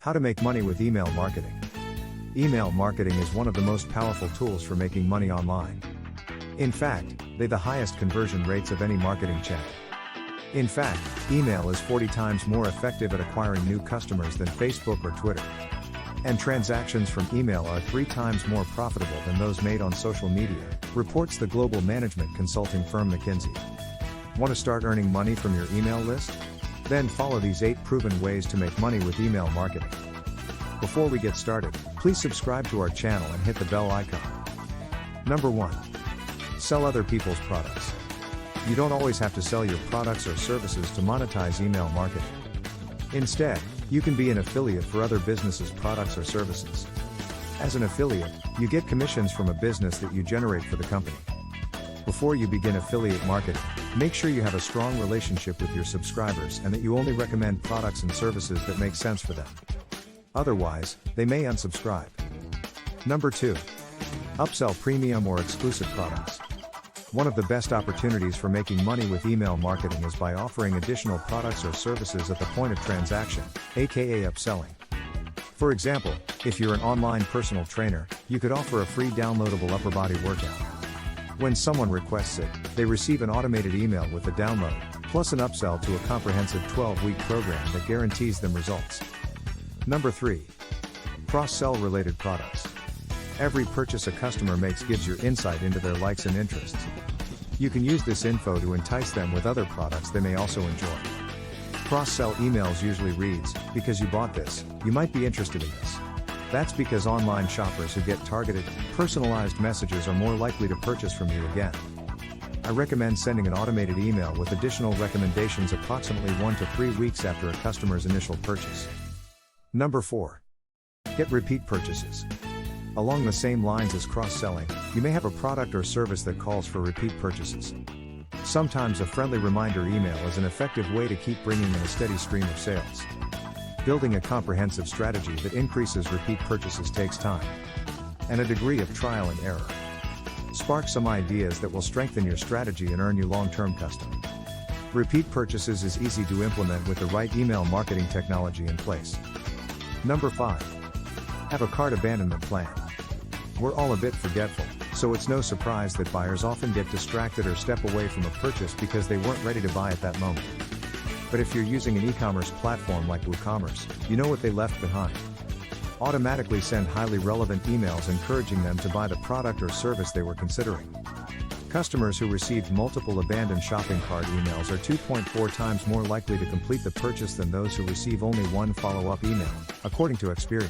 How to make money with email marketing. Email marketing is one of the most powerful tools for making money online. In fact, they have the highest conversion rates of any marketing channel. In fact, email is 40 times more effective at acquiring new customers than Facebook or Twitter. And transactions from email are 3 times more profitable than those made on social media, reports the global management consulting firm McKinsey. Want to start earning money from your email list? Then follow these 8 proven ways to make money with email marketing. Before we get started, please subscribe to our channel and hit the bell icon. Number 1. Sell other people's products. You don't always have to sell your products or services to monetize email marketing. Instead, you can be an affiliate for other businesses' products or services. As an affiliate, you get commissions from a business that you generate for the company. Before you begin affiliate marketing, make sure you have a strong relationship with your subscribers and that you only recommend products and services that make sense for them. Otherwise, they may unsubscribe. Number 2. Upsell premium or exclusive products. One of the best opportunities for making money with email marketing is by offering additional products or services at the point of transaction, aka upselling. For example, if you're an online personal trainer, you could offer a free downloadable upper body workout. When someone requests it, they receive an automated email with the download, plus an upsell to a comprehensive 12-week program that guarantees them results. Number 3. Cross-sell related products. Every purchase a customer makes gives you insight into their likes and interests. You can use this info to entice them with other products they may also enjoy. Cross-sell emails usually reads, "Because you bought this, you might be interested in this." That's because online shoppers who get targeted, personalized messages are more likely to purchase from you again. I recommend sending an automated email with additional recommendations approximately 1 to 3 weeks after a customer's initial purchase. Number 4. Get repeat purchases. Along the same lines as cross-selling, you may have a product or service that calls for repeat purchases. Sometimes a friendly reminder email is an effective way to keep bringing in a steady stream of sales. Building a comprehensive strategy that increases repeat purchases takes time and a degree of trial and error. Spark some ideas that will strengthen your strategy and earn you long-term custom. Repeat purchases is easy to implement with the right email marketing technology in place. Number 5. Have a cart abandonment plan. We're all a bit forgetful, so it's no surprise that buyers often get distracted or step away from a purchase because they weren't ready to buy at that moment. But if you're using an e-commerce platform like WooCommerce, you know what they left behind. Automatically send highly relevant emails encouraging them to buy the product or service they were considering. Customers who received multiple abandoned shopping cart emails are 2.4 times more likely to complete the purchase than those who receive only one follow-up email, according to Experian.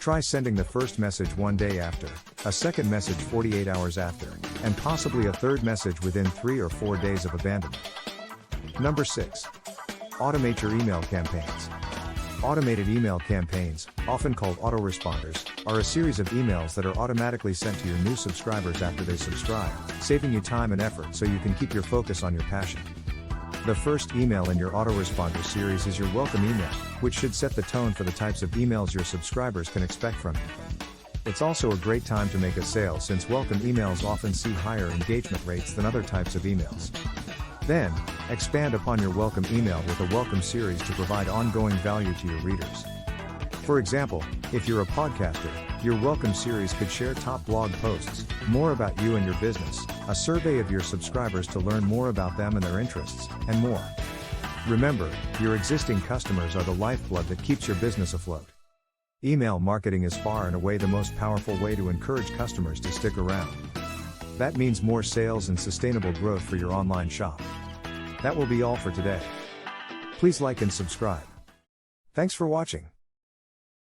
Try sending the first message 1 day after, a second message 48 hours after, and possibly a third message within 3 or 4 days of abandonment. Number 6. Automate your email campaigns. Automated email campaigns, often called autoresponders, are a series of emails that are automatically sent to your new subscribers after they subscribe, saving you time and effort so you can keep your focus on your passion. The first email in your autoresponder series is your welcome email, which should set the tone for the types of emails your subscribers can expect from you. It's also a great time to make a sale since welcome emails often see higher engagement rates than other types of emails. Then, expand upon your welcome email with a welcome series to provide ongoing value to your readers. For example, if you're a podcaster, your welcome series could share top blog posts, more about you and your business, a survey of your subscribers to learn more about them and their interests, and more. Remember, your existing customers are the lifeblood that keeps your business afloat. Email marketing is far and away the most powerful way to encourage customers to stick around. That means more sales and sustainable growth for your online shop. That will be all for today. Please like and subscribe. Thanks for watching.